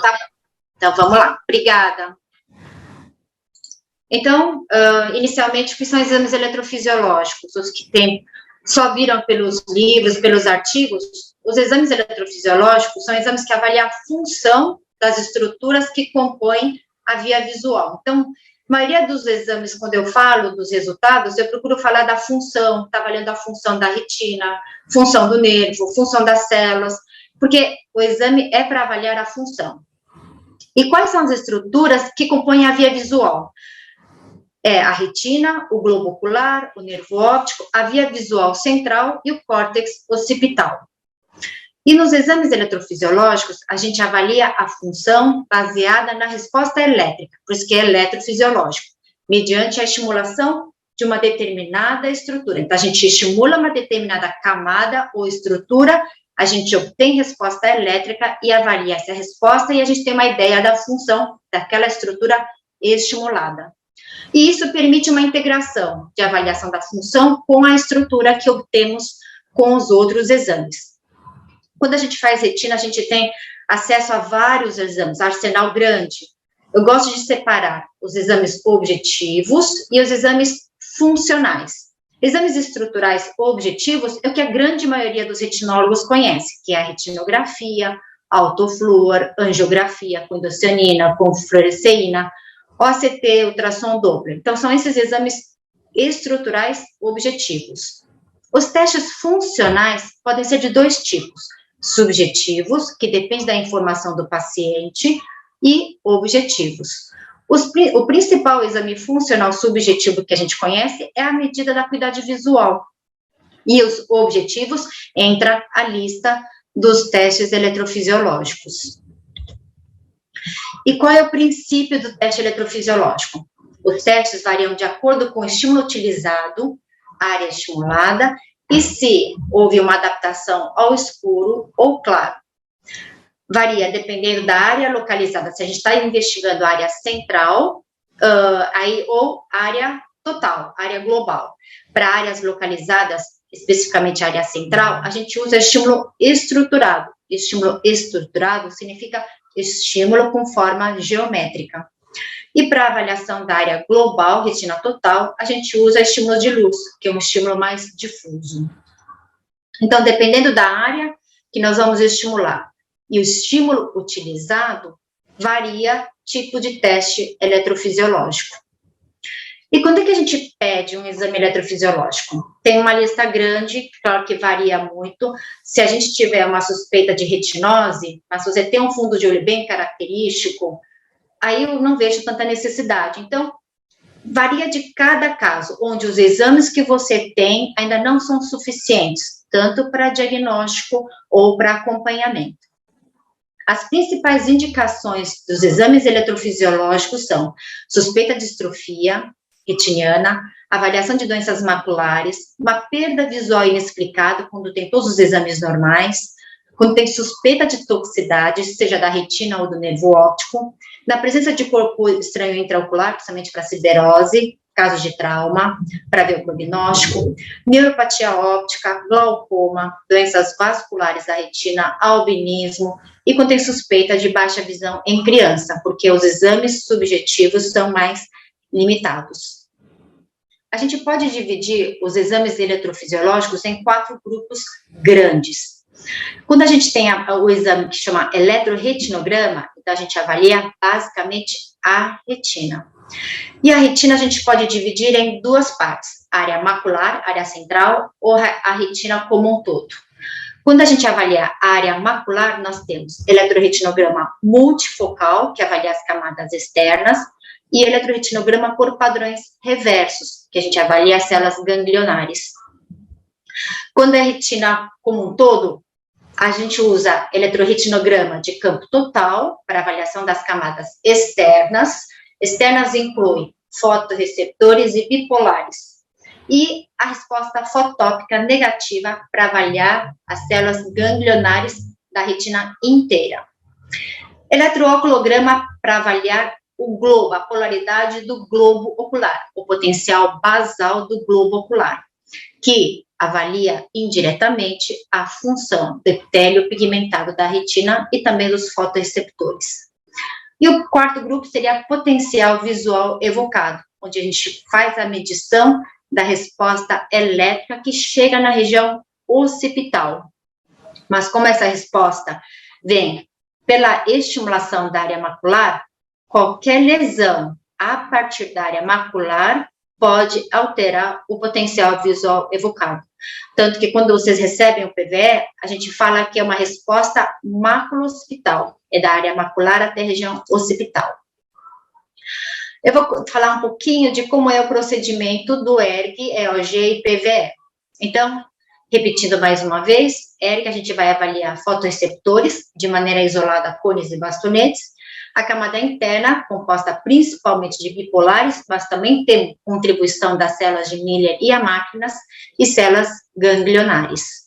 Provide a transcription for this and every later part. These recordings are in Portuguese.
tá. Então, vamos lá. Obrigada. Então, inicialmente, o que são exames eletrofisiológicos? Os que só viram pelos livros, pelos artigos, os exames eletrofisiológicos são exames que avaliam a função das estruturas que compõem a via visual. Então, a maioria dos exames, quando eu falo dos resultados, eu procuro falar da função, está avaliando a função da retina, função do nervo, função das células, porque o exame é para avaliar a função. E quais são as estruturas que compõem a via visual? É a retina, o globo ocular, o nervo óptico, a via visual central e o córtex occipital. E nos exames eletrofisiológicos, a gente avalia a função baseada na resposta elétrica, por isso que é eletrofisiológico, mediante a estimulação de uma determinada estrutura. Então, a gente estimula uma determinada camada ou estrutura, a gente obtém resposta elétrica e avalia essa resposta, e a gente tem uma ideia da função daquela estrutura estimulada. E isso permite uma integração de avaliação da função com a estrutura que obtemos com os outros exames. Quando a gente faz retina, a gente tem acesso a vários exames, arsenal grande. Eu gosto de separar os exames objetivos e os exames funcionais. Exames estruturais objetivos é o que a grande maioria dos retinólogos conhece, que é a retinografia, autofluor, angiografia com indocianina, com fluoresceína, OCT, ultrassom Doppler. Então, são esses exames estruturais objetivos. Os testes funcionais podem ser de dois tipos: subjetivos, que depende da informação do paciente, e objetivos. O principal exame funcional subjetivo que a gente conhece é a medida da acuidade visual. E os objetivos entra a lista dos testes eletrofisiológicos. E qual é o princípio do teste eletrofisiológico? Os testes variam de acordo com o estímulo utilizado, área estimulada, e se houve uma adaptação ao escuro ou claro. Varia dependendo da área localizada, se a gente está investigando a área central, ou área total, área global. Para áreas localizadas, especificamente a área central, a gente usa estímulo estruturado. Estímulo estruturado significa estímulo com forma geométrica. E para avaliação da área global, retina total, a gente usa estímulo de luz, que é um estímulo mais difuso. Então, dependendo da área que nós vamos estimular e o estímulo utilizado, varia tipo de teste eletrofisiológico. E quando é que a gente pede um exame eletrofisiológico? Tem uma lista grande, claro que varia muito. Se a gente tiver uma suspeita de retinose, mas se você tem um fundo de olho bem característico, aí eu não vejo tanta necessidade. Então, varia de cada caso, onde os exames que você tem ainda não são suficientes, tanto para diagnóstico ou para acompanhamento. As principais indicações dos exames eletrofisiológicos são suspeita de distrofia retiniana, avaliação de doenças maculares, uma perda visual inexplicada quando tem todos os exames normais, quando tem suspeita de toxicidade, seja da retina ou do nervo óptico, na presença de corpo estranho intraocular, principalmente para siderose, casos de trauma, para ver o prognóstico, neuropatia óptica, glaucoma, doenças vasculares da retina, albinismo, e quando tem suspeita de baixa visão em criança, porque os exames subjetivos são mais limitados. A gente pode dividir os exames eletrofisiológicos em 4 grupos grandes. Quando a gente tem o exame que chama eletroretinograma, então a gente avalia basicamente a retina. E a retina a gente pode dividir em 2 partes, área macular, área central, ou a retina como um todo. Quando a gente avalia a área macular, nós temos eletroretinograma multifocal, que avalia as camadas externas, e eletroretinograma por padrões reversos, que a gente avalia as células ganglionares. Quando é retina como um todo, a gente usa eletroretinograma de campo total, para avaliação das camadas externas. Externas incluem fotorreceptores e bipolares. E a resposta fotópica negativa para avaliar as células ganglionares da retina inteira. Eletrooculograma para avaliar o globo, a polaridade do globo ocular, o potencial basal do globo ocular, que avalia indiretamente a função do epitélio pigmentado da retina e também dos fotorreceptores. E o quarto grupo seria potencial visual evocado, onde a gente faz a medição da resposta elétrica que chega na região occipital. Mas como essa resposta vem pela estimulação da área macular, qualquer lesão a partir da área macular pode alterar o potencial visual evocado. Tanto que quando vocês recebem o PVE, a gente fala que é uma resposta maculo-occipital, é da área macular até a região occipital. Eu vou falar um pouquinho de como é o procedimento do ERG, EOG e PVE. Então, repetindo mais uma vez, ERG a gente vai avaliar fotoreceptores de maneira isolada, cones e bastonetes, a camada interna, composta principalmente de bipolares, mas também tem contribuição das células de Miller e amácrinas e células ganglionares.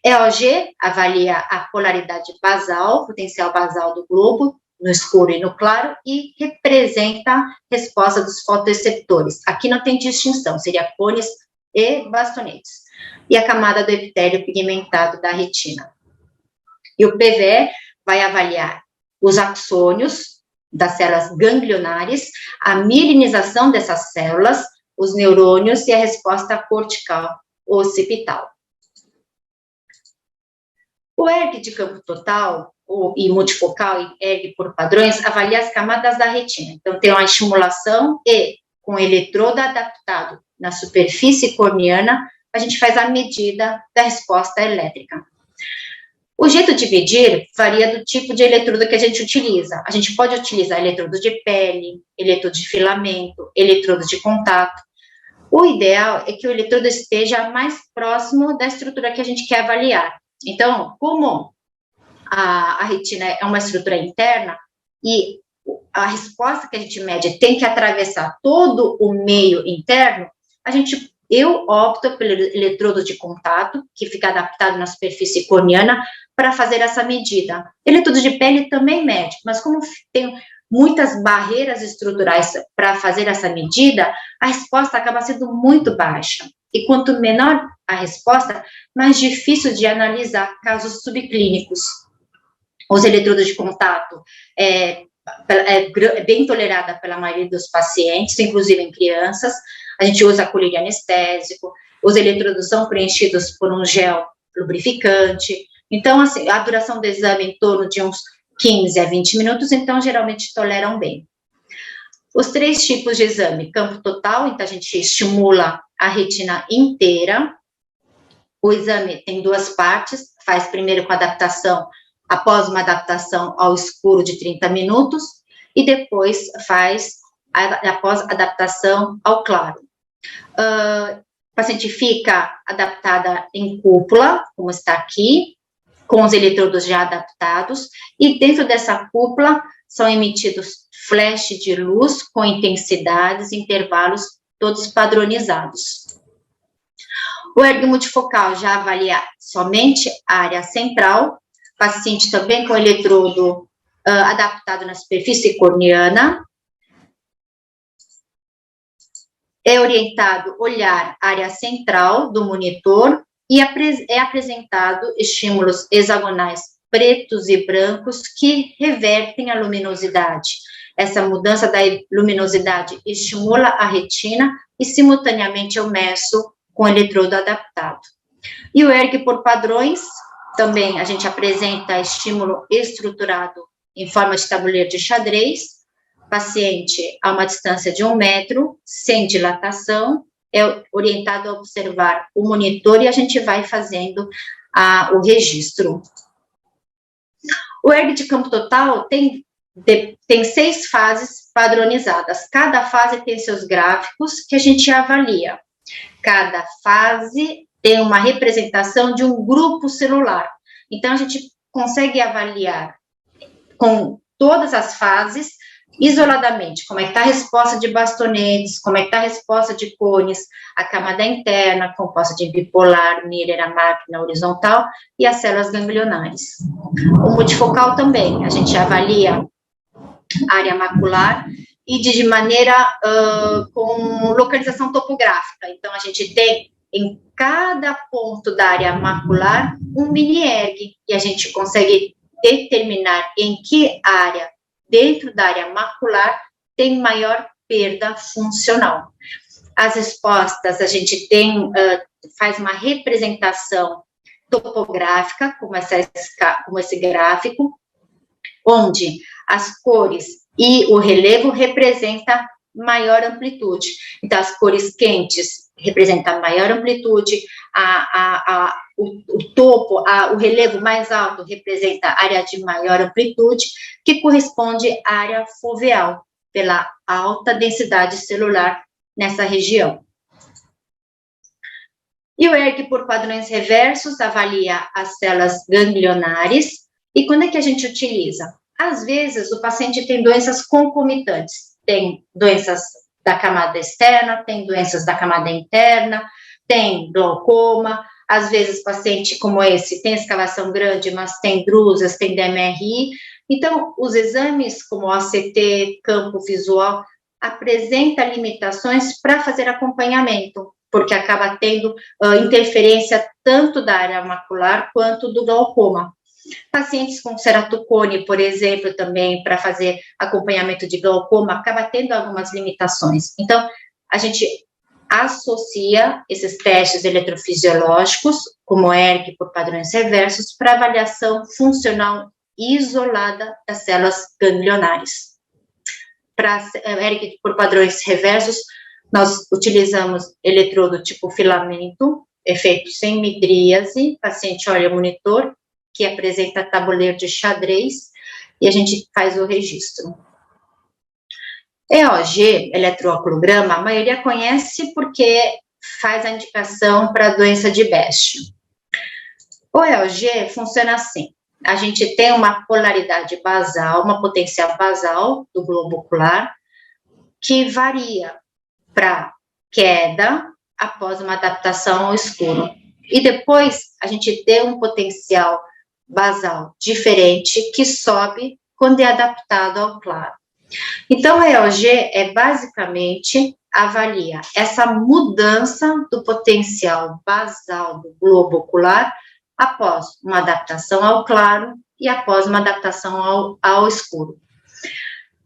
EOG avalia a polaridade basal, potencial basal do globo, no escuro e no claro, e representa a resposta dos fotoreceptores. Aqui não tem distinção, seria cones e bastonetes. E a camada do epitélio pigmentado da retina. E o PVE vai avaliar os axônios das células ganglionares, a mielinização dessas células, os neurônios e a resposta cortical occipital. O ERG de campo total e multifocal e ERG por padrões avalia as camadas da retina. Então, tem uma estimulação e, com eletrodo adaptado na superfície corneana, a gente faz a medida da resposta elétrica. O jeito de medir varia do tipo de eletrodo que a gente utiliza. A gente pode utilizar eletrodo de pele, eletrodo de filamento, eletrodo de contato. O ideal é que o eletrodo esteja mais próximo da estrutura que a gente quer avaliar. Então, como a retina é uma estrutura interna e a resposta que a gente mede tem que atravessar todo o meio interno, eu opto pelo eletrodo de contato, que fica adaptado na superfície corneana, para fazer essa medida. Eletrodo de pele também mede, mas como tem muitas barreiras estruturais para fazer essa medida, a resposta acaba sendo muito baixa. E quanto menor a resposta, mais difícil de analisar casos subclínicos. Os eletrodos de contato é bem tolerada pela maioria dos pacientes, inclusive em crianças. A gente usa colírio anestésico, os eletrodos são preenchidos por um gel lubrificante. Então, assim, a duração do exame é em torno de uns 15 a 20 minutos, então, geralmente toleram bem. Os 3 tipos de exame, campo total, então a gente estimula a retina inteira. O exame tem 2 partes, faz primeiro com adaptação, após uma adaptação ao escuro de 30 minutos, e depois faz após adaptação ao claro. A paciente fica adaptada em cúpula, como está aqui, com os eletrodos já adaptados, e dentro dessa cúpula são emitidos flash de luz com intensidades, intervalos todos padronizados. O ERG multifocal já avalia somente a área central, paciente também com eletrodo adaptado na superfície corneana. É orientado olhar a área central do monitor e é apresentado estímulos hexagonais pretos e brancos que revertem a luminosidade. Essa mudança da luminosidade estimula a retina e, simultaneamente, eu meço com o eletrodo adaptado. E o ERG por padrões, também a gente apresenta estímulo estruturado em forma de tabuleiro de xadrez, paciente a uma distância de 1 metro, sem dilatação, é orientado a observar o monitor e a gente vai fazendo o registro. O ERG de campo total tem 6 fases padronizadas. Cada fase tem seus gráficos que a gente avalia. Cada fase tem uma representação de um grupo celular. Então, a gente consegue avaliar com todas as fases, isoladamente, como é que está a resposta de bastonetes, como é que está a resposta de cones, a camada interna, composta de bipolar, Miller, a máquina horizontal, e as células ganglionares. O multifocal também, a gente avalia a área macular e de maneira com localização topográfica. Então, a gente tem em cada ponto da área macular um mini ERG, e a gente consegue determinar em que área dentro da área macular tem maior perda funcional. As respostas, a gente faz uma representação topográfica, como esse gráfico, onde as cores e o relevo representam maior amplitude. Então, as cores quentes representam maior amplitude, o topo, o relevo mais alto representa área de maior amplitude, que corresponde à área foveal, pela alta densidade celular nessa região. E o ERG por padrões reversos avalia as células ganglionares. E quando é que a gente utiliza? Às vezes, o paciente tem doenças concomitantes. Tem doenças da camada externa, tem doenças da camada interna, tem glaucoma. Às vezes, paciente como esse tem escavação grande, mas tem drusas, tem DMRI. Então, os exames como OCT, campo visual, apresentam limitações para fazer acompanhamento, porque acaba tendo interferência tanto da área macular quanto do glaucoma. Pacientes com ceratocone, por exemplo, também para fazer acompanhamento de glaucoma, acaba tendo algumas limitações. Então, a gente associa esses testes eletrofisiológicos, como ERG por padrões reversos, para avaliação funcional isolada das células ganglionares. Para ERG por padrões reversos, nós utilizamos eletrodo tipo filamento, efeito sem midríase, paciente olha o monitor, que apresenta tabuleiro de xadrez, e a gente faz o registro. EOG, eletrooclograma, a maioria conhece porque faz a indicação para a doença de Best. O EOG funciona assim: a gente tem uma polaridade basal, uma potencial basal do globo ocular, que varia para queda após uma adaptação ao escuro. E depois a gente tem um potencial basal diferente que sobe quando é adaptado ao claro. Então, a EOG basicamente avalia essa mudança do potencial basal do globo ocular após uma adaptação ao claro e após uma adaptação ao escuro.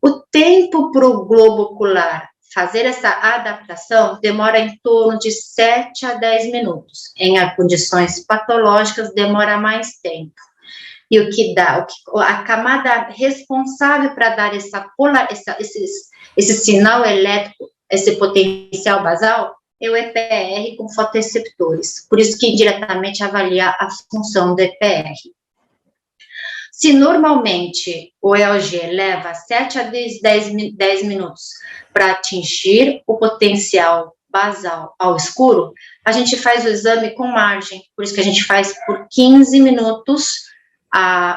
O tempo para o globo ocular fazer essa adaptação demora em torno de 7 a 10 minutos. Em condições patológicas, demora mais tempo. E o que dá, a camada responsável para dar esse sinal elétrico, esse potencial basal, é o EPR com fotoreceptores. Por isso que indiretamente avalia a função do EPR. Se normalmente o EOG leva 7 a 10 minutos para atingir o potencial basal ao escuro, a gente faz o exame com margem, por isso que a gente faz por 15 minutos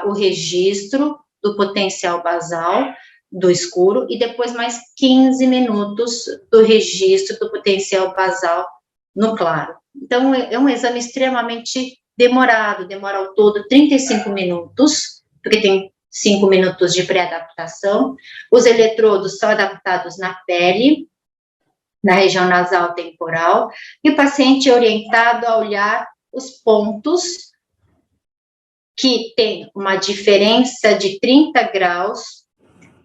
o registro do potencial basal do escuro e depois mais 15 minutos do registro do potencial basal no claro. Então, é um exame extremamente demorado, demora ao todo 35 minutos, porque tem 5 minutos de pré-adaptação. Os eletrodos são adaptados na pele, na região nasal temporal, e o paciente é orientado a olhar os pontos que tem uma diferença de 30 graus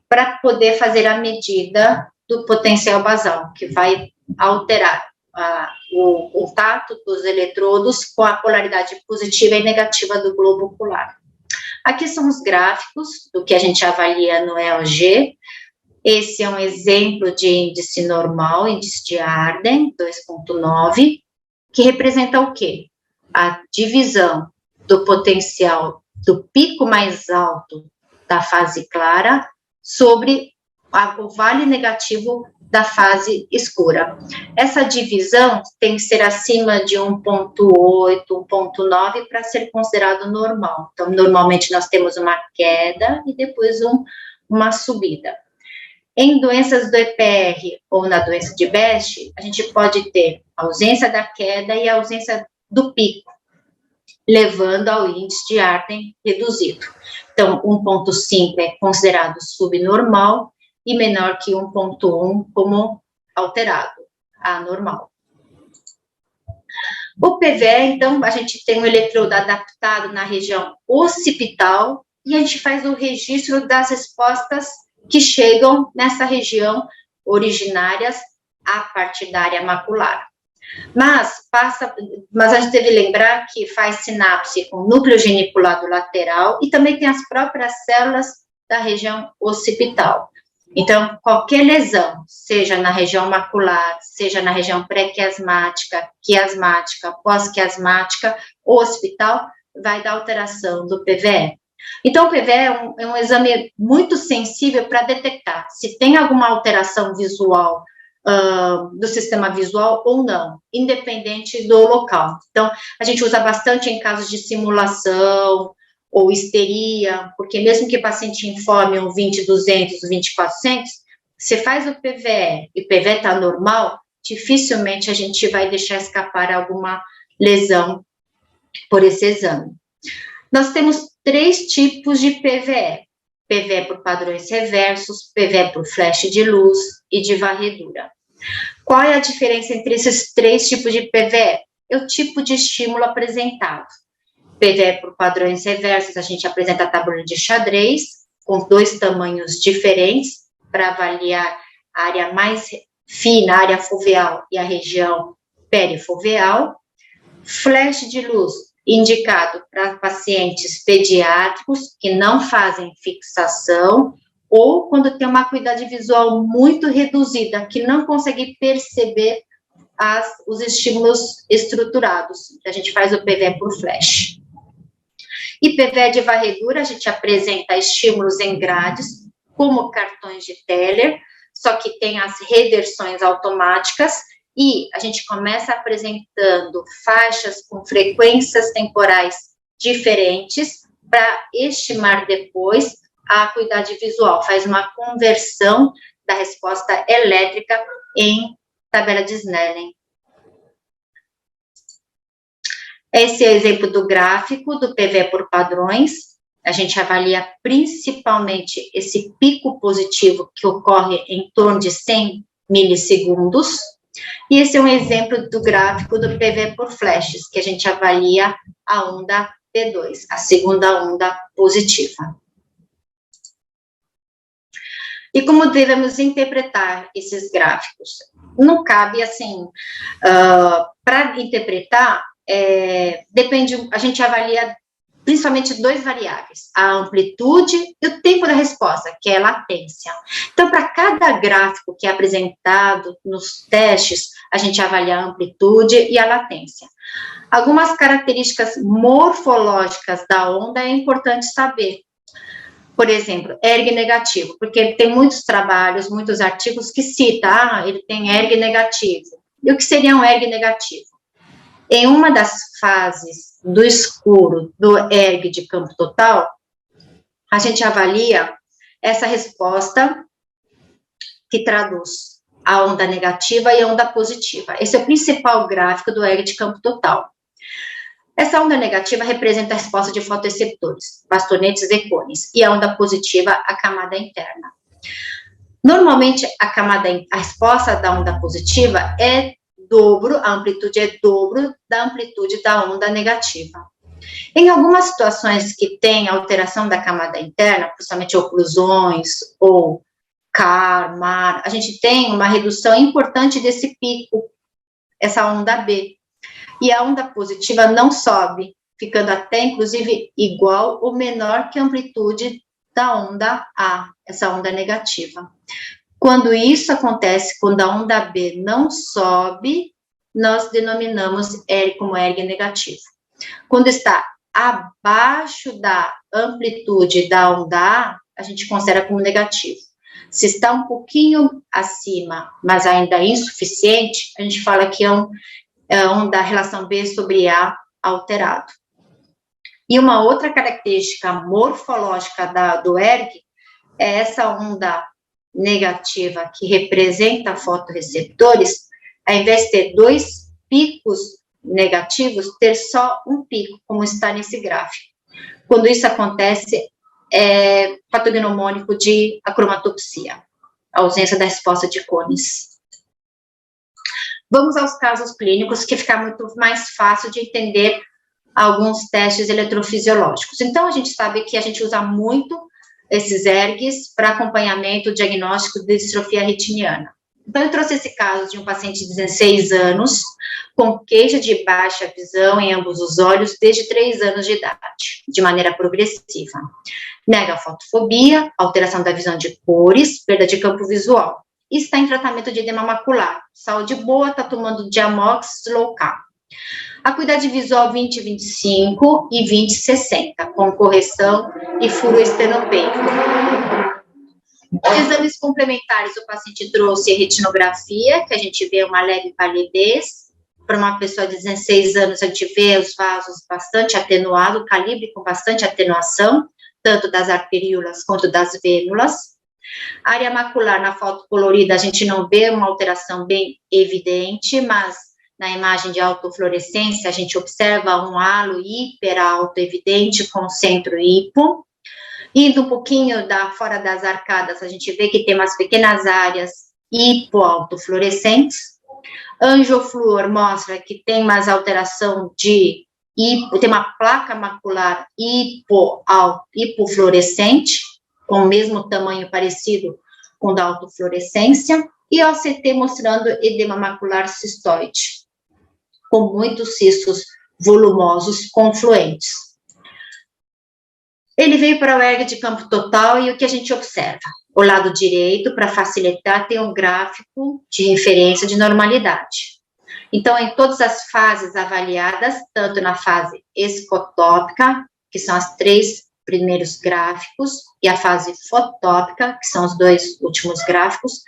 para poder fazer a medida do potencial basal, que vai alterar o contato dos eletrodos com a polaridade positiva e negativa do globo ocular. Aqui são os gráficos do que a gente avalia no EOG. Esse é um exemplo de índice normal, índice de Arden, 2,9, que representa o quê? A divisão do potencial do pico mais alto da fase clara sobre o vale negativo da fase escura. Essa divisão tem que ser acima de 1,8, 1,9 para ser considerado normal. Então, normalmente nós temos uma queda e depois uma subida. Em doenças do EPR ou na doença de Best, a gente pode ter a ausência da queda e a ausência do pico, levando ao índice de Arden reduzido. Então, 1,5 é considerado subnormal e menor que 1,1 como alterado, anormal. O PVE, então, a gente tem um eletrodo adaptado na região occipital e a gente faz o registro das respostas que chegam nessa região originárias a partir da área macular. Mas a gente deve lembrar que faz sinapse com o núcleo geniculado lateral e também tem as próprias células da região occipital. Então, qualquer lesão, seja na região macular, seja na região pré-quiasmática, quiasmática, pós-quiasmática ou occipital, vai dar alteração do PVE. Então, o PVE é um exame muito sensível para detectar se tem alguma alteração visual do sistema visual ou não, independente do local. Então, a gente usa bastante em casos de simulação ou histeria, porque mesmo que o paciente informe um 20-200, um 20-400, se faz o PVE e o PVE está normal, dificilmente a gente vai deixar escapar alguma lesão por esse exame. Nós temos 3 tipos de PVE. PVE por padrões reversos, PVE por flash de luz e de varredura. Qual é a diferença entre esses 3 tipos de PVE? É o tipo de estímulo apresentado. PVE por padrões reversos, a gente apresenta a tabuleiro de xadrez, com 2 tamanhos diferentes, para avaliar a área mais fina, a área foveal e a região perifoveal. Flash de luz, indicado para pacientes pediátricos que não fazem fixação ou quando tem uma acuidade visual muito reduzida, que não consegue perceber os estímulos estruturados. A gente faz o PVE por flash. E PVE de varredura, a gente apresenta estímulos em grades, como cartões de Teller, só que tem as reversões automáticas, e a gente começa apresentando faixas com frequências temporais diferentes para estimar depois a acuidade visual, faz uma conversão da resposta elétrica em tabela de Snellen. Esse é o exemplo do gráfico do PVE por padrões. A gente avalia principalmente esse pico positivo que ocorre em torno de 100 milissegundos. E esse é um exemplo do gráfico do PVE por flashes, que a gente avalia a onda P2, a segunda onda positiva. E como devemos interpretar esses gráficos? Não cabe, assim, para interpretar, depende, a gente avalia principalmente 2 variáveis, a amplitude e o tempo da resposta, que é a latência. Então, para cada gráfico que é apresentado nos testes, a gente avalia a amplitude e a latência. Algumas características morfológicas da onda é importante saber. Por exemplo, ERG negativo, porque tem muitos trabalhos, muitos artigos que citam, ele tem ERG negativo. E o que seria um ERG negativo? Em uma das fases do escuro do ERG de campo total, a gente avalia essa resposta que traduz a onda negativa e a onda positiva. Esse é o principal gráfico do ERG de campo total. Essa onda negativa representa a resposta de fotoreceptores, bastonetes e cones, e a onda positiva, a camada interna. Normalmente, a resposta da onda positiva é dobro, a amplitude é dobro da amplitude da onda negativa. Em algumas situações que tem alteração da camada interna, principalmente oclusões ou CAR, MAR, a gente tem uma redução importante desse pico, essa onda B. E a onda positiva não sobe, ficando até, inclusive, igual ou menor que a amplitude da onda A, essa onda negativa. Quando isso acontece, quando a onda B não sobe, nós denominamos ERG como ERG negativo. Quando está abaixo da amplitude da onda A, a gente considera como negativo. Se está um pouquinho acima, mas ainda insuficiente, a gente fala que é onda relação B sobre A alterado. E uma outra característica morfológica do ERG é essa onda negativa que representa fotorreceptores, ao invés de ter 2 picos negativos, ter só um pico, como está nesse gráfico. Quando isso acontece, é patognomônico de acromatopsia, ausência da resposta de cones. Vamos aos casos clínicos, que fica muito mais fácil de entender alguns testes eletrofisiológicos. Então, a gente sabe que a gente usa muito esses ERGs para acompanhamento diagnóstico de distrofia retiniana. Então, eu trouxe esse caso de um paciente de 16 anos, com queixa de baixa visão em ambos os olhos desde 3 anos de idade, de maneira progressiva. Megafotofobia, alteração da visão de cores, perda de campo visual. E está em tratamento de edema macular. Saúde boa, está tomando Diamox Low K. Acuidade visual 20/25 e 20/60, com correção e furo estenopeico. Os exames complementares, o paciente trouxe retinografia, que a gente vê uma leve palidez. Para uma pessoa de 16 anos, a gente vê os vasos bastante atenuados, o calibre com bastante atenuação, tanto das arteríolas quanto das vênulas. A área macular, na foto colorida, a gente não vê uma alteração bem evidente, mas na imagem de autofluorescência, a gente observa um halo hiperalto evidente com centro hipo. Indo um pouquinho fora das arcadas, a gente vê que tem umas pequenas áreas hipoautofluorescentes. Angiofluor mostra que tem mais alteração tem uma placa macular hipofluorescente, com o mesmo tamanho parecido com o da autofluorescência, e OCT mostrando edema macular cistoide, com muitos cistos volumosos confluentes. Ele veio para o ERG de campo total e o que a gente observa? O lado direito, para facilitar, tem um gráfico de referência de normalidade. Então, em todas as fases avaliadas, tanto na fase escotópica, que são os 3 primeiros gráficos, e a fase fotópica, que são os 2 últimos gráficos,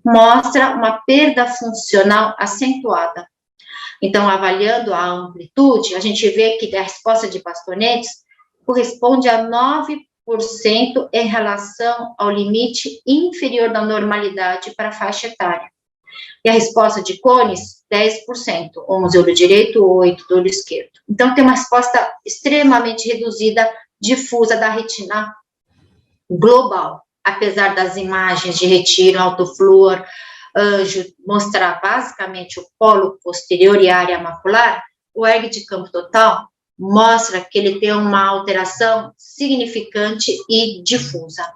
mostra uma perda funcional acentuada. Então, avaliando a amplitude, a gente vê que a resposta de bastonetes corresponde a 9% em relação ao limite inferior da normalidade para a faixa etária. E a resposta de cones, 10%, 11 olho direito, 8 do olho esquerdo. Então, tem uma resposta extremamente reduzida, difusa da retina global, apesar das imagens de retina, autofluor, anjo, mostrar basicamente o polo posterior e a área macular, o ERG de campo total mostra que ele tem uma alteração significante e difusa.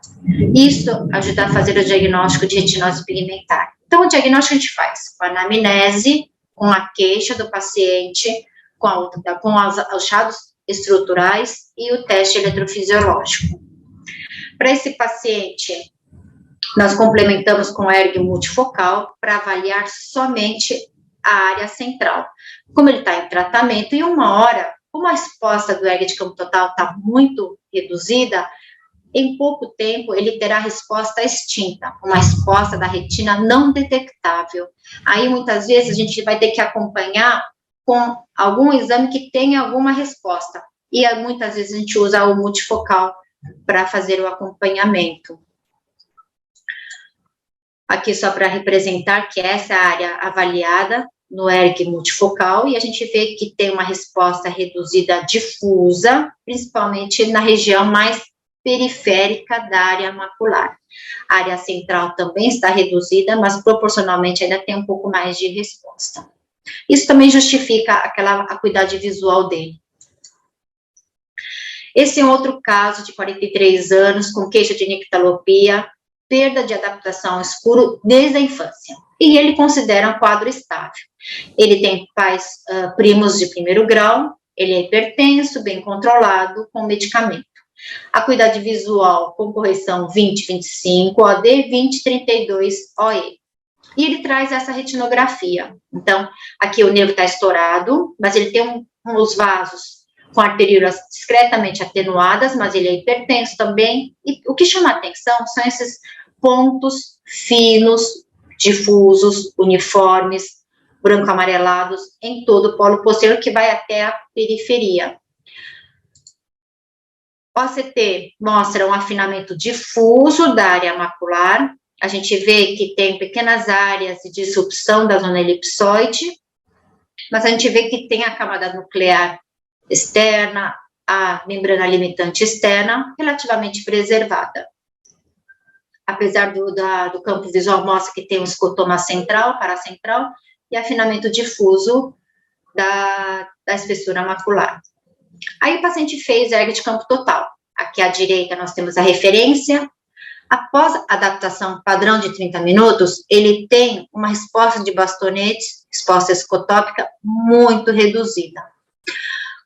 Isso ajuda a fazer o diagnóstico de retinose pigmentar. Então, o diagnóstico a gente faz com a anamnese, com a queixa do paciente, com os achados estruturais e o teste eletrofisiológico. Para esse paciente, nós complementamos com ERG multifocal para avaliar somente a área central. Como ele está em tratamento, em 1 hora, como a resposta do ERG de campo total está muito reduzida, em pouco tempo ele terá resposta extinta, uma resposta da retina não detectável. Aí, muitas vezes, a gente vai ter que acompanhar com algum exame que tenha alguma resposta. E muitas vezes a gente usa o multifocal para fazer o acompanhamento. Aqui só para representar que essa é a área avaliada no ERG multifocal, e a gente vê que tem uma resposta reduzida difusa, principalmente na região mais periférica da área macular. A área central também está reduzida, mas proporcionalmente ainda tem um pouco mais de resposta. Isso também justifica aquela acuidade visual dele. Esse é outro caso de 43 anos, com queixa de nictalopia, perda de adaptação ao escuro desde a infância. E ele considera um quadro estável. Ele tem pais primos de 1º grau, ele é hipertenso, bem controlado, com medicamento. Acuidade visual com correção 20/25, OD 20/32, OE. E ele traz essa retinografia. Então, aqui o nervo está estourado, mas ele tem uns vasos com arteríolas discretamente atenuadas, mas ele é hipertenso também. E o que chama a atenção são esses pontos finos, difusos, uniformes, branco-amarelados, em todo o polo posterior, que vai até a periferia. OCT mostra um afinamento difuso da área macular. A gente vê que tem pequenas áreas de disrupção da zona elipsoide, mas a gente vê que tem a camada nuclear externa, a membrana limitante externa, relativamente preservada. Apesar do campo visual, mostra que tem um escotoma central, paracentral, e afinamento difuso da espessura macular. Aí o paciente fez ERG de campo total. aqui à direita nós temos a referência. Após a adaptação padrão de 30 minutos, ele tem uma resposta de bastonetes, resposta escotópica, muito reduzida.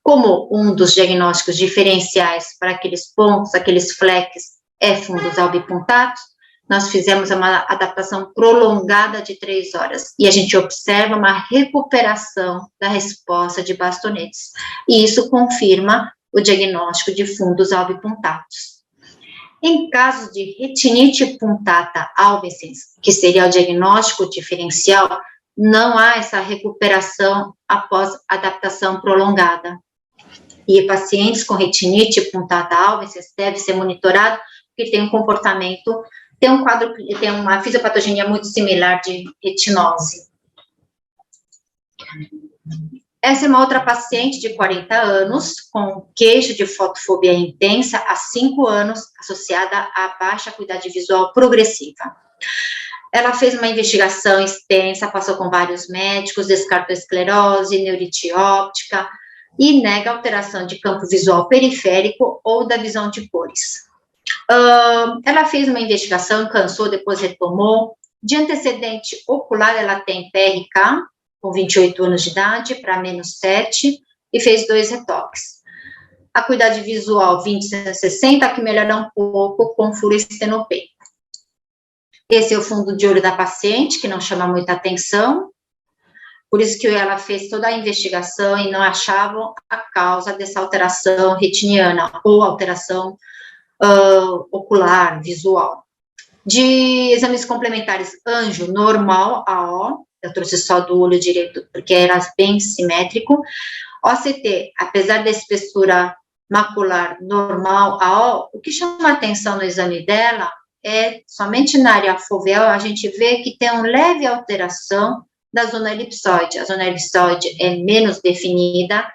Como um dos diagnósticos diferenciais para aqueles pontos, aqueles fleques, é fundos albipuntados, nós fizemos uma adaptação prolongada de 3 horas, e a gente observa uma recuperação da resposta de bastonetes, e isso confirma o diagnóstico de fundos albipuntados. Em caso de retinite punctata albicans, que seria o diagnóstico diferencial, não há essa recuperação após adaptação prolongada. E pacientes com retinite punctata albicans devem ser monitorados, porque tem um comportamento, tem uma fisiopatogenia muito similar de retinose. Essa é uma outra paciente de 40 anos, com queixa de fotofobia intensa há 5 anos, associada à baixa acuidade visual progressiva. Ela fez uma investigação extensa, passou com vários médicos, descartou esclerose, neurite óptica e nega alteração de campo visual periférico ou da visão de cores. Ela fez uma investigação, cansou, depois retomou. De antecedente ocular, ela tem PRK, com 28 anos de idade, para -7, e fez 2 retoques. Acuidade visual 20/60, que melhora um pouco com fluorescenopênico. Esse é o fundo de olho da paciente, que não chama muita atenção, por isso que ela fez toda a investigação e não achavam a causa dessa alteração retiniana, ou alteração ocular, visual. De exames complementares, anjo normal, AO, eu trouxe só do olho direito, porque era bem simétrico. OCT, apesar da espessura macular normal, AO, o que chama atenção no exame dela é, somente na área foveal, a gente vê que tem uma leve alteração da zona elipsoide. A zona elipsoide é menos definida,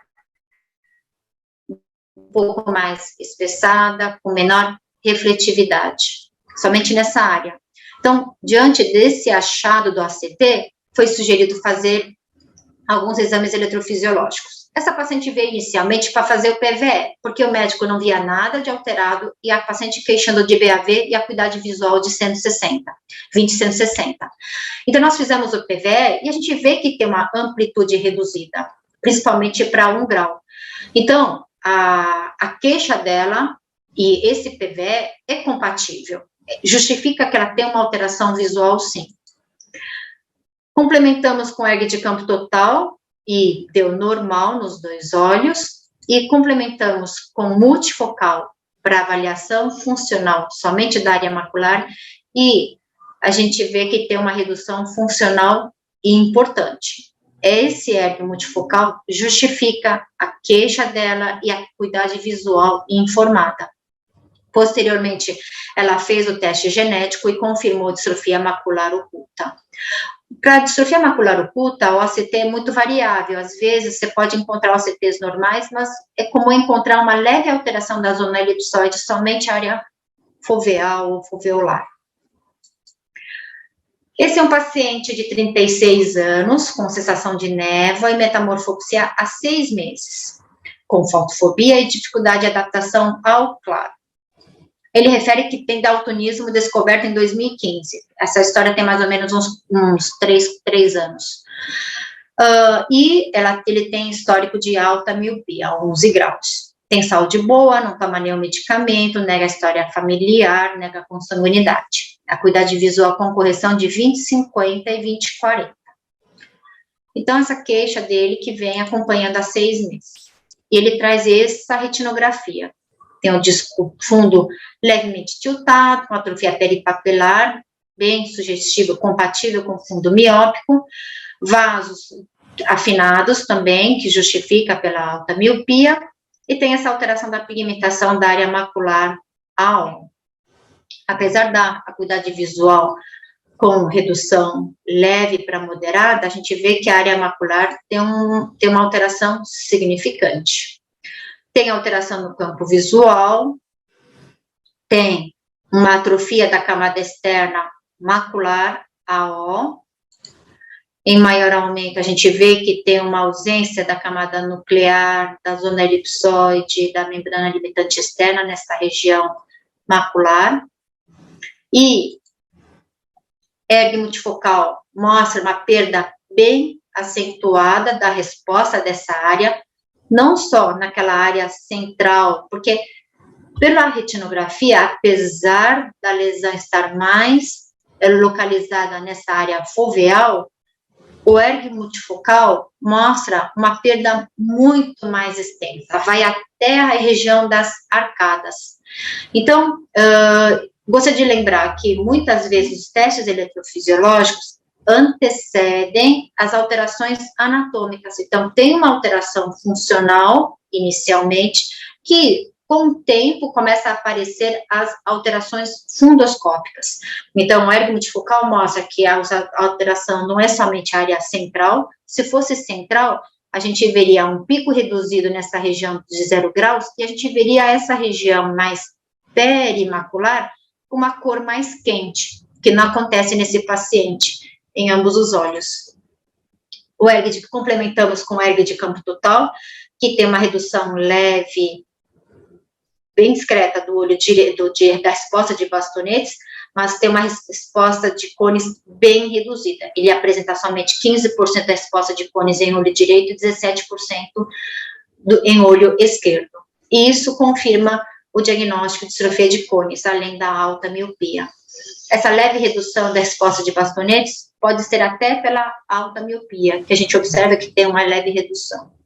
um pouco mais espessada, com menor refletividade, somente nessa área. Então, diante desse achado do ACT, foi sugerido fazer alguns exames eletrofisiológicos. Essa paciente veio inicialmente para fazer o PVE, porque o médico não via nada de alterado e a paciente queixando de BAV e acuidade visual de 160, 20/160. Então, nós fizemos o PVE e a gente vê que tem uma amplitude reduzida, principalmente para 1 grau. Então, a queixa dela e esse PVE é compatível, justifica que ela tem uma alteração visual, sim. Complementamos com ERG de campo total e deu normal nos 2 olhos, e complementamos com multifocal para avaliação funcional somente da área macular, e a gente vê que tem uma redução funcional importante. Esse ERG multifocal justifica a queixa dela e a acuidade visual informada. Posteriormente, ela fez o teste genético e confirmou distrofia macular oculta. Para a distrofia macular oculta, o OCT é muito variável. Às vezes, você pode encontrar OCTs normais, mas é comum encontrar uma leve alteração da zona elipsoide, somente a área foveal ou foveolar. Esse é um paciente de 36 anos, com sensação de névoa e metamorfopsia há 6 meses, com fotofobia e dificuldade de adaptação ao claro. Ele refere que tem daltonismo descoberto em 2015. Essa história tem mais ou menos uns 3 anos. E ele tem histórico de alta miopia, 11 graus. Tem saúde boa, não toma nenhum medicamento, nega a história familiar, nega a consanguinidade. Acuidade visual com correção de 20/50 e 20/40. Então, essa queixa dele que vem acompanhando há 6 meses. E ele traz essa retinografia. Tem um disco fundo levemente tiltado, com atrofia peripapilar, bem sugestivo, compatível com fundo miópico, vasos afinados também, que justifica pela alta miopia, e tem essa alteração da pigmentação da área macular AO. Apesar da acuidade visual com redução leve para moderada, a gente vê que a área macular tem uma alteração significante. Tem alteração no campo visual, tem uma atrofia da camada externa macular, AO, em maior aumento, a gente vê que tem uma ausência da camada nuclear, da zona elipsoide, da membrana limitante externa nessa região macular. E ERG multifocal mostra uma perda bem acentuada da resposta dessa área, não só naquela área central, porque pela retinografia, apesar da lesão estar mais localizada nessa área foveal, o ERG multifocal mostra uma perda muito mais extensa, vai até a região das arcadas. Então, gostaria de lembrar que muitas vezes os testes eletrofisiológicos antecedem as alterações anatômicas. Então, tem uma alteração funcional, inicialmente, que com o tempo começa a aparecer as alterações fundoscópicas. Então, o ERG multifocal mostra que a alteração não é somente a área central. Se fosse central, a gente veria um pico reduzido nessa região de 0 graus e a gente veria essa região mais perimacular com uma cor mais quente, que não acontece nesse paciente, em ambos os olhos. O ERG, complementamos com o ERG de campo total, que tem uma redução leve, bem discreta do olho da resposta de bastonetes, mas tem uma resposta de cones bem reduzida. Ele apresenta somente 15% da resposta de cones em olho direito e 17% em olho esquerdo. E isso confirma o diagnóstico de distrofia de cones, além da alta miopia. Essa leve redução da resposta de bastonetes pode ser até pela alta miopia, que a gente observa que tem uma leve redução.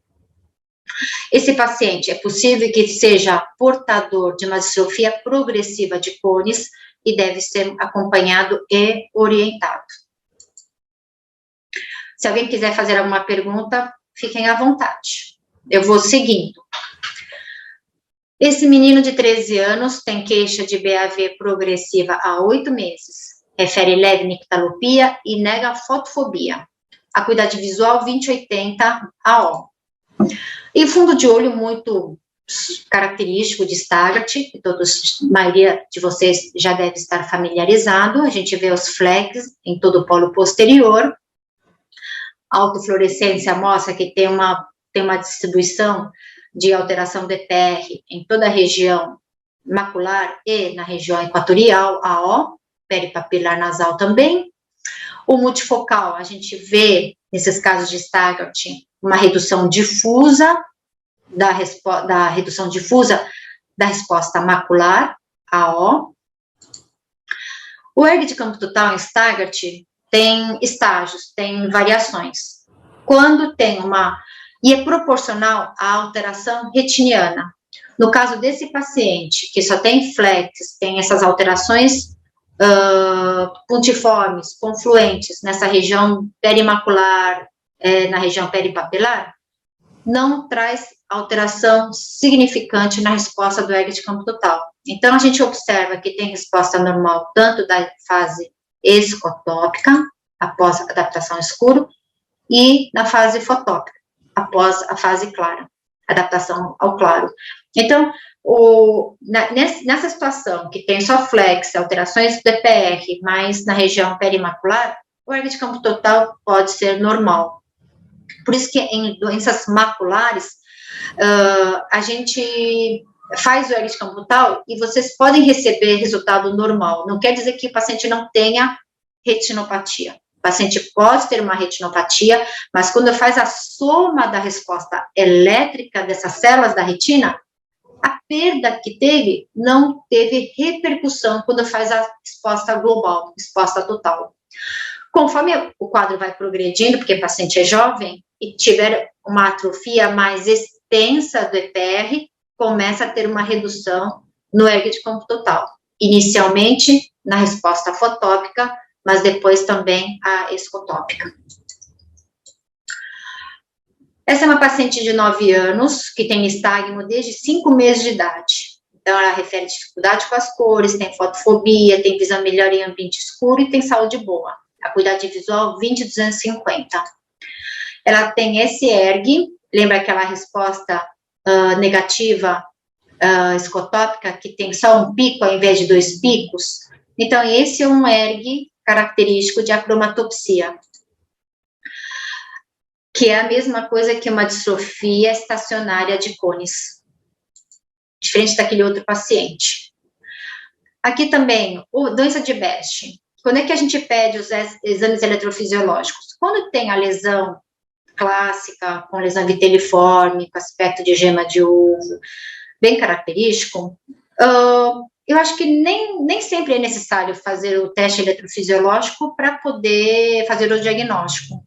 Esse paciente é possível que seja portador de uma distrofia progressiva de cones e deve ser acompanhado e orientado. Se alguém quiser fazer alguma pergunta, fiquem à vontade. Eu vou seguindo. Esse menino de 13 anos tem queixa de BAV progressiva há 8 meses. Refere leve nictalopia e nega fotofobia. Acuidade visual 20/80 AO. E fundo de olho muito característico de Stargardt, que a maioria de vocês já deve estar familiarizado. A gente vê os flecks em todo o polo posterior. A autofluorescência mostra que tem uma distribuição de alteração do EPR em toda a região macular e na região equatorial, AO, peripapilar nasal também. O multifocal, a gente vê, nesses casos de Stargardt, uma redução difusa da resposta macular, AO. O ERG de campo total em Stargardt tem estágios, tem variações. Quando tem e é proporcional à alteração retiniana. No caso desse paciente, que só tem flex, tem essas alterações pontiformes, confluentes, nessa região perimacular, na região peripapilar, não traz alteração significante na resposta do ERG de campo total. Então, a gente observa que tem resposta normal tanto da fase escotópica, após a adaptação ao escuro, e na fase fotópica, após a fase clara, adaptação ao claro. Então, nessa situação que tem só flex, alterações do EPR, mas na região perimacular, o ERG de campo total pode ser normal. Por isso que em doenças maculares, a gente faz o ERG de campo total e vocês podem receber resultado normal. Não quer dizer que o paciente não tenha retinopatia. O paciente pode ter uma retinopatia, mas quando faz a soma da resposta elétrica dessas células da retina, a perda que teve não teve repercussão quando faz a resposta global, resposta total. Conforme o quadro vai progredindo, porque o paciente é jovem e tiver uma atrofia mais extensa do EPR, começa a ter uma redução no ERG de campo total. Inicialmente na resposta fotópica, mas depois também a escotópica. Essa é uma paciente de 9 anos, que tem nistagmo desde 5 meses de idade. Então, ela refere dificuldade com as cores, tem fotofobia, tem visão melhor em ambiente escuro e tem saúde boa. Acuidade visual 20/250. Ela tem esse ERG, lembra aquela resposta negativa escotópica, que tem só um pico ao invés de 2 picos? Então, esse é um ERG característico de acromatopsia. que é a mesma coisa que uma distrofia estacionária de cones, diferente daquele outro paciente. Aqui também, doença de Best. Quando é que a gente pede os exames eletrofisiológicos? Quando tem a lesão clássica, com lesão viteliforme, com aspecto de gema de ovo, bem característico, eu acho que nem sempre é necessário fazer o teste eletrofisiológico para poder fazer o diagnóstico.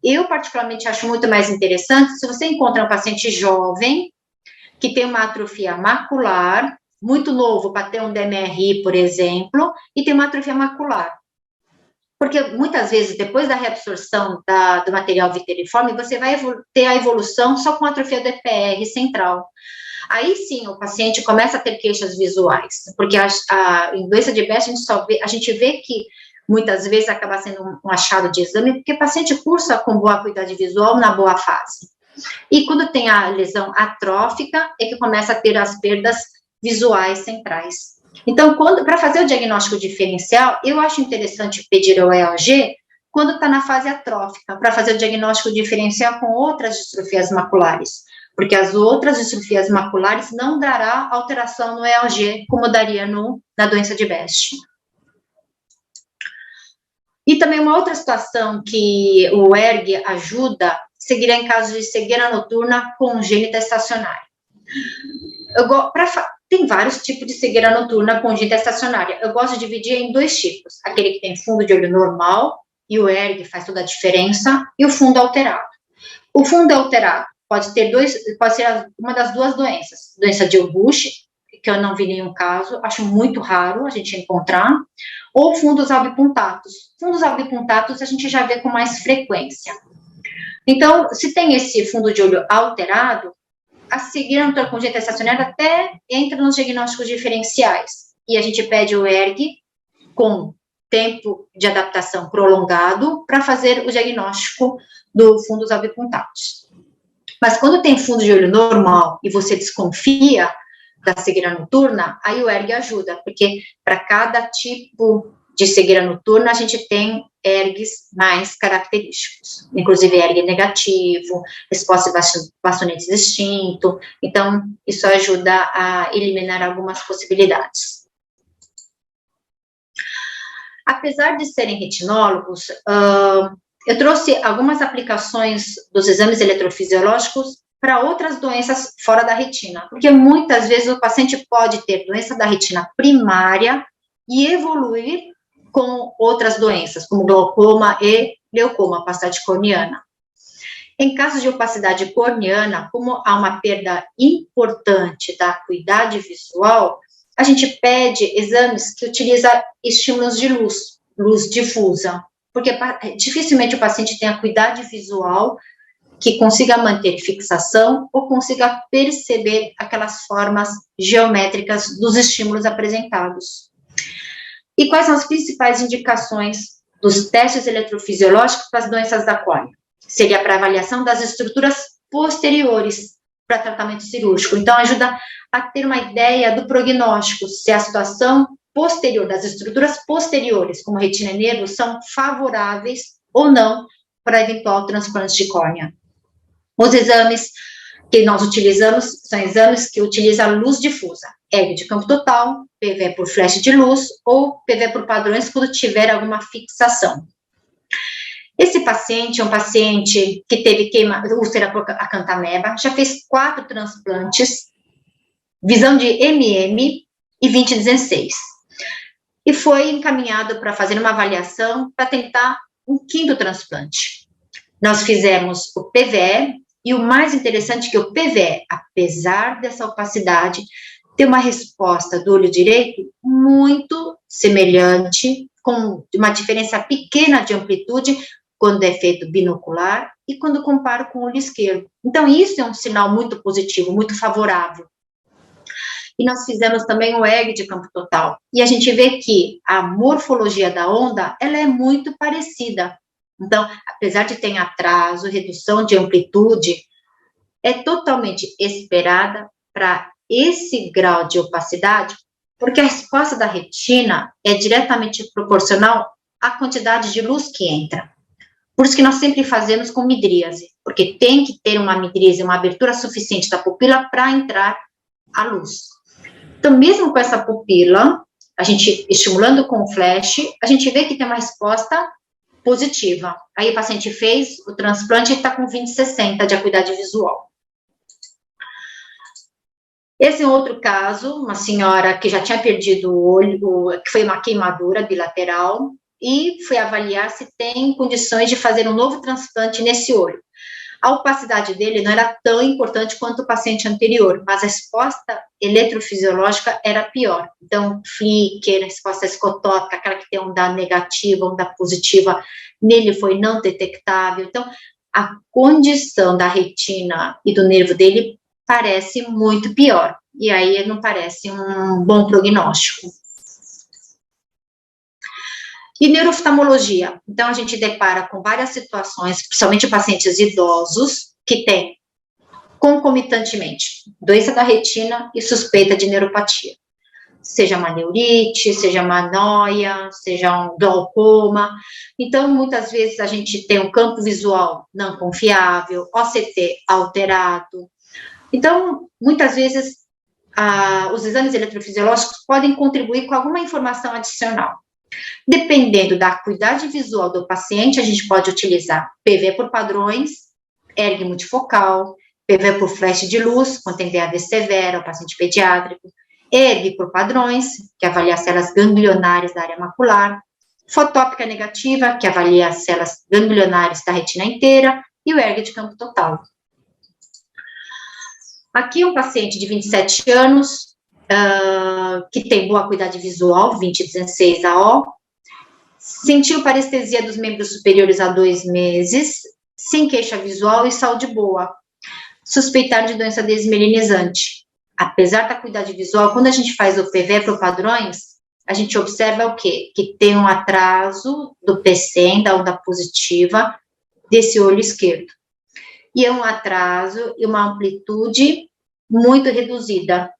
Eu, particularmente, acho muito mais interessante se você encontra um paciente jovem que tem uma atrofia macular, muito novo para ter um DMRI, por exemplo, e tem uma atrofia macular. Porque muitas vezes, depois da reabsorção do material viteliforme, você vai ter a evolução só com atrofia do EPR central. Aí sim, o paciente começa a ter queixas visuais, porque em doença de Best a gente vê que muitas vezes acaba sendo um achado de exame, porque o paciente cursa com boa acuidade visual na boa fase. E quando tem a lesão atrófica, é que começa a ter as perdas visuais centrais. Então, para fazer o diagnóstico diferencial, eu acho interessante pedir o EOG quando está na fase atrófica, para fazer o diagnóstico diferencial com outras distrofias maculares, porque as outras distrofias maculares não dará alteração no EOG, como daria na doença de Best. E também uma outra situação que o ERG ajuda seria em caso de cegueira noturna congênita estacionária. Tem vários tipos de cegueira noturna congênita estacionária. Eu gosto de dividir em dois tipos. Aquele que tem fundo de olho normal, e o ERG faz toda a diferença, e o fundo alterado. O fundo alterado pode ser uma das duas doenças. Doença de Busch, que eu não vi nenhum caso, acho muito raro a gente encontrar, ou fundos albipuntatos. Fundos albipuntatos a gente já vê com mais frequência. Então, se tem esse fundo de olho alterado, a cegueira noturna congênita estacionária até entra nos diagnósticos diferenciais. E a gente pede o ERG com tempo de adaptação prolongado para fazer o diagnóstico do fundos albipuntados. Mas quando tem fundo de olho normal e você desconfia da cegueira noturna, aí o ERG ajuda, porque para cada tipo de cegueira noturna, a gente tem ERGs mais característicos, inclusive ERG negativo, resposta de bastonetes extinto, então isso ajuda a eliminar algumas possibilidades. Apesar de serem retinólogos, eu trouxe algumas aplicações dos exames eletrofisiológicos para outras doenças fora da retina, porque muitas vezes o paciente pode ter doença da retina primária e evoluir com outras doenças, como glaucoma e leucoma, opacidade corneana. Em caso de opacidade corneana, como há uma perda importante da acuidade visual, a gente pede exames que utilizam estímulos de luz difusa, porque dificilmente o paciente tem acuidade visual que consiga manter fixação ou consiga perceber aquelas formas geométricas dos estímulos apresentados. E quais são as principais indicações dos testes eletrofisiológicos para as doenças da córnea? Seria para avaliação das estruturas posteriores para tratamento cirúrgico. Então, ajuda a ter uma ideia do prognóstico, se a situação posterior, das estruturas posteriores, como retina e nervo, são favoráveis ou não para eventual transplante de córnea. Os exames que nós utilizamos são exames que utilizam luz difusa, ERG de campo total, PV por flash de luz ou PV por padrões quando tiver alguma fixação. Esse paciente é um paciente que teve úlcera por acanthameba, já fez 4 transplantes, visão de MM e 20/16, e foi encaminhado para fazer uma avaliação para tentar um 5º transplante. Nós fizemos o PVE, e o mais interessante é que o PVE, apesar dessa opacidade, tem uma resposta do olho direito muito semelhante, com uma diferença pequena de amplitude, quando é feito binocular e quando comparo com o olho esquerdo. Então, isso é um sinal muito positivo, muito favorável. E nós fizemos também o ERG de campo total. E a gente vê que a morfologia da onda, ela é muito parecida. Então, apesar de ter atraso, redução de amplitude, é totalmente esperada para esse grau de opacidade, porque a resposta da retina é diretamente proporcional à quantidade de luz que entra. Por isso que nós sempre fazemos com midríase, porque tem que ter uma midríase, uma abertura suficiente da pupila para entrar a luz. Então, mesmo com essa pupila, a gente estimulando com o flash, a gente vê que tem uma resposta positiva. Aí o paciente fez o transplante e está com 20/60 de acuidade visual. Esse é outro caso, uma senhora que já tinha perdido o olho, que foi uma queimadura bilateral, e foi avaliar se tem condições de fazer um novo transplante nesse olho. A opacidade dele não era tão importante quanto o paciente anterior, mas a resposta eletrofisiológica era pior. Então, flicker, resposta escotópica, aquela que tem onda negativa, onda positiva, nele foi não detectável. Então, a condição da retina e do nervo dele parece muito pior, e aí não parece um bom prognóstico. E neuroftalmologia? Então, a gente depara com várias situações, principalmente pacientes idosos, que têm, concomitantemente, doença da retina e suspeita de neuropatia. Seja uma neurite, seja uma noia, seja um glaucoma. Então, muitas vezes, a gente tem um campo visual não confiável, OCT alterado. Então, muitas vezes, os exames eletrofisiológicos podem contribuir com alguma informação adicional. Dependendo da acuidade visual do paciente, a gente pode utilizar PV por padrões, ERG multifocal, PV por flash de luz, quando tem VAD severa, o paciente pediátrico, ERG por padrões, que avalia as células ganglionares da área macular, fotópica negativa, que avalia as células ganglionares da retina inteira, e o ERG de campo total. Aqui um paciente de 27 anos, que tem boa acuidade visual, 20/16 AO, sentiu parestesia dos membros superiores há 2 meses, sem queixa visual e saúde boa. Suspeitar de doença desmelinizante. Apesar da acuidade visual, quando a gente faz o PV por padrões, a gente observa o quê? Que tem um atraso do PCM, da onda positiva, desse olho esquerdo. E é um atraso e uma amplitude muito reduzida,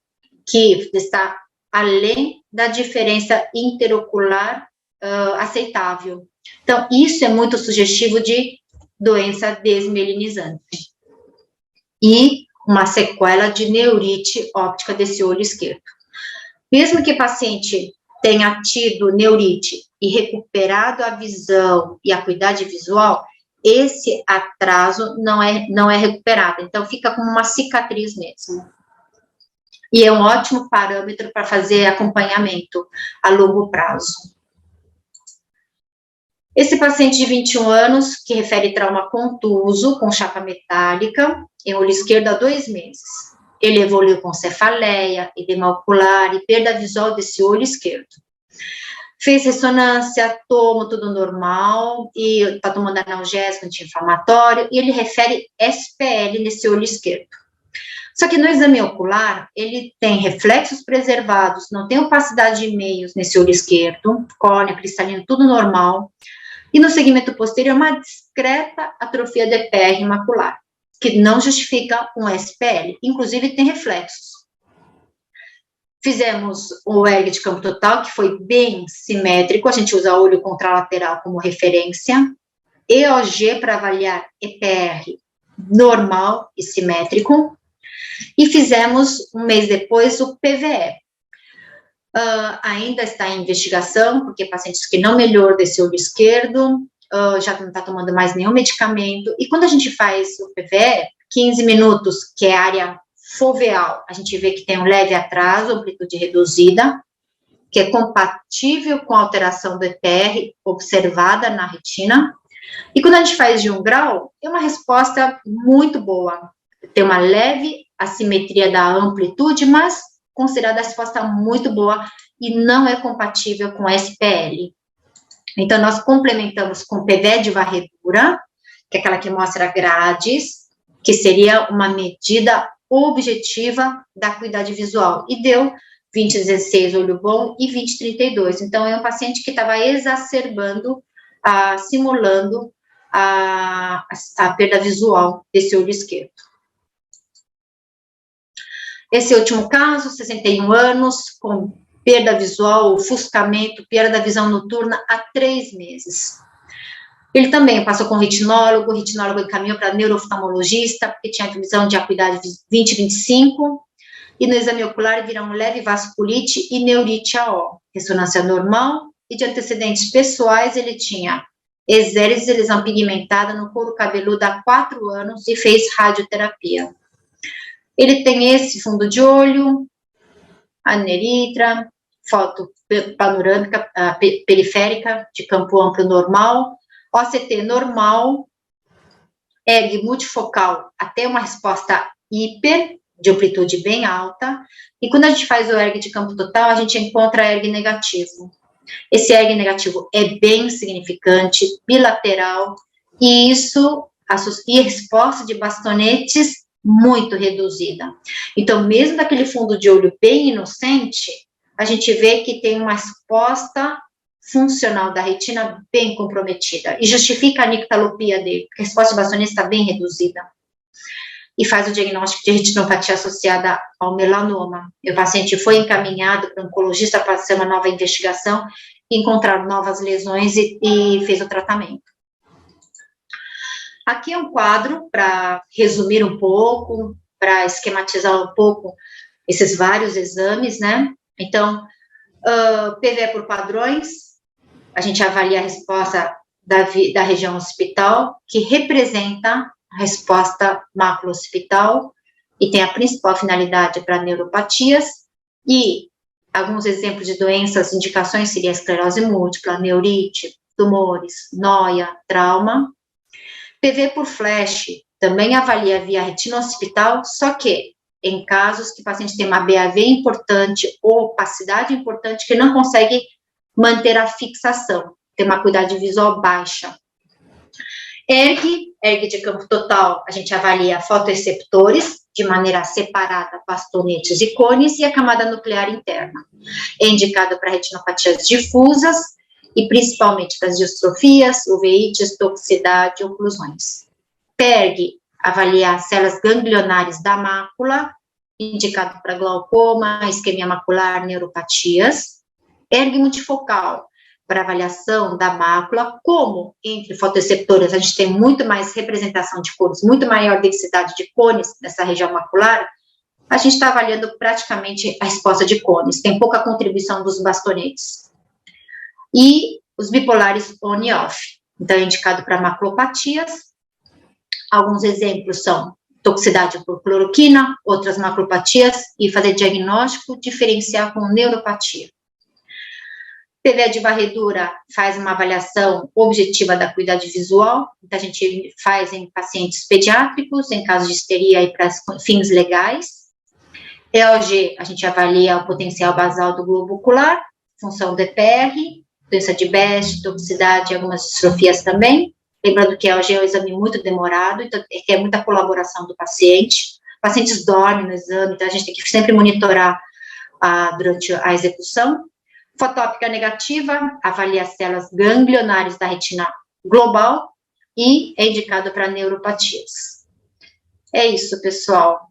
que está além da diferença interocular aceitável. Então, isso é muito sugestivo de doença desmelinizante. E uma sequela de neurite óptica desse olho esquerdo. Mesmo que o paciente tenha tido neurite e recuperado a visão e a acuidade visual, esse atraso não é recuperado, então fica como uma cicatriz mesmo. E é um ótimo parâmetro para fazer acompanhamento a longo prazo. Esse paciente de 21 anos, que refere trauma contuso com chapa metálica, em olho esquerdo há 2 meses. Ele evoluiu com cefaleia, edema ocular e perda visual desse olho esquerdo. Fez ressonância, tomo tudo normal, e está tomando analgésico, anti-inflamatório, e ele refere SPL nesse olho esquerdo. Só que no exame ocular, ele tem reflexos preservados, não tem opacidade de meios nesse olho esquerdo, córnea, cristalino, tudo normal, e no segmento posterior, uma discreta atrofia do EPR macular, que não justifica um SPL, inclusive tem reflexos. Fizemos o ERG de campo total, que foi bem simétrico, a gente usa olho contralateral como referência, EOG para avaliar EPR normal e simétrico, e fizemos, um mês depois, o PVE. Ainda está em investigação, porque pacientes que não melhoram desse olho esquerdo, já não está tomando mais nenhum medicamento, e quando a gente faz o PVE, 15 minutos, que é a área foveal, a gente vê que tem um leve atraso, amplitude reduzida, que é compatível com a alteração do EPR observada na retina, e quando a gente faz de 1 grau, é uma resposta muito boa, tem uma leve assimetria da amplitude, mas considerada a resposta muito boa e não é compatível com SPL. Então, nós complementamos com PV de varredura, que é aquela que mostra grades, que seria uma medida objetiva da acuidade visual, e deu 20/16 olho bom e 20/32. Então, é um paciente que estava exacerbando, simulando a perda visual desse olho esquerdo. Esse último caso, 61 anos, com perda visual, ofuscamento, perda da visão noturna há 3 meses. Ele também passou com o retinólogo encaminhou para neuro-oftalmologista, porque tinha visão de acuidade 20/25, e no exame ocular viram leve vasculite e neurite AO, ressonância normal, e de antecedentes pessoais ele tinha exéresis e lesão pigmentada no couro cabeludo há 4 anos e fez radioterapia. Ele tem esse fundo de olho, aneritra, foto panorâmica periférica de campo amplo normal, OCT normal, ERG multifocal até uma resposta hiper, de amplitude bem alta, e quando a gente faz o ERG de campo total, a gente encontra ERG negativo. Esse ERG negativo é bem significante, bilateral, e isso associa resposta de bastonetes muito reduzida. Então, mesmo daquele fundo de olho bem inocente, a gente vê que tem uma resposta funcional da retina bem comprometida, e justifica a nictalopia dele, porque a resposta de bastonete está bem reduzida. E faz o diagnóstico de retinopatia associada ao melanoma. O paciente foi encaminhado para o oncologista para fazer uma nova investigação, encontrar novas lesões e fez o tratamento. Aqui é um quadro para resumir um pouco, para esquematizar um pouco esses vários exames, né? Então, PVE por padrões, a gente avalia a resposta da região hospital, que representa a resposta macro-hospital, e tem a principal finalidade para neuropatias, e alguns exemplos de doenças, indicações seria esclerose múltipla, neurite, tumores, noia, trauma. PV por flash também avalia via retina hospital, só que em casos que o paciente tem uma BAV importante ou opacidade importante que não consegue manter a fixação, tem uma acuidade visual baixa. ERG de campo total, a gente avalia fotoreceptores de maneira separada, bastonetes e cones, e a camada nuclear interna. É indicado para retinopatias difusas e principalmente para as distrofias, uveites, toxicidade e oclusões. PERG avalia as células ganglionares da mácula, indicado para glaucoma, isquemia macular, neuropatias. ERG multifocal, para avaliação da mácula, como entre fotoreceptores a gente tem muito mais representação de cores, muito maior densidade de cones nessa região macular, a gente está avaliando praticamente a resposta de cones, tem pouca contribuição dos bastonetes. E os bipolares on e off, então é indicado para maculopatias. Alguns exemplos são toxicidade por cloroquina, outras maculopatias, e fazer diagnóstico, diferenciar com neuropatia. PVE de varredura faz uma avaliação objetiva da acuidade visual, então a gente faz em pacientes pediátricos, em caso de histeria e para fins legais. EOG, a gente avalia o potencial basal do globo ocular, função DPR, doença de Best, toxicidade e algumas distrofias também. Lembrando que EOG é um exame muito demorado, então requer muita colaboração do paciente. Pacientes dormem no exame, então a gente tem que sempre monitorar durante a execução. Fotópica negativa, avalia as células ganglionares da retina global e é indicado para neuropatias. É isso, pessoal.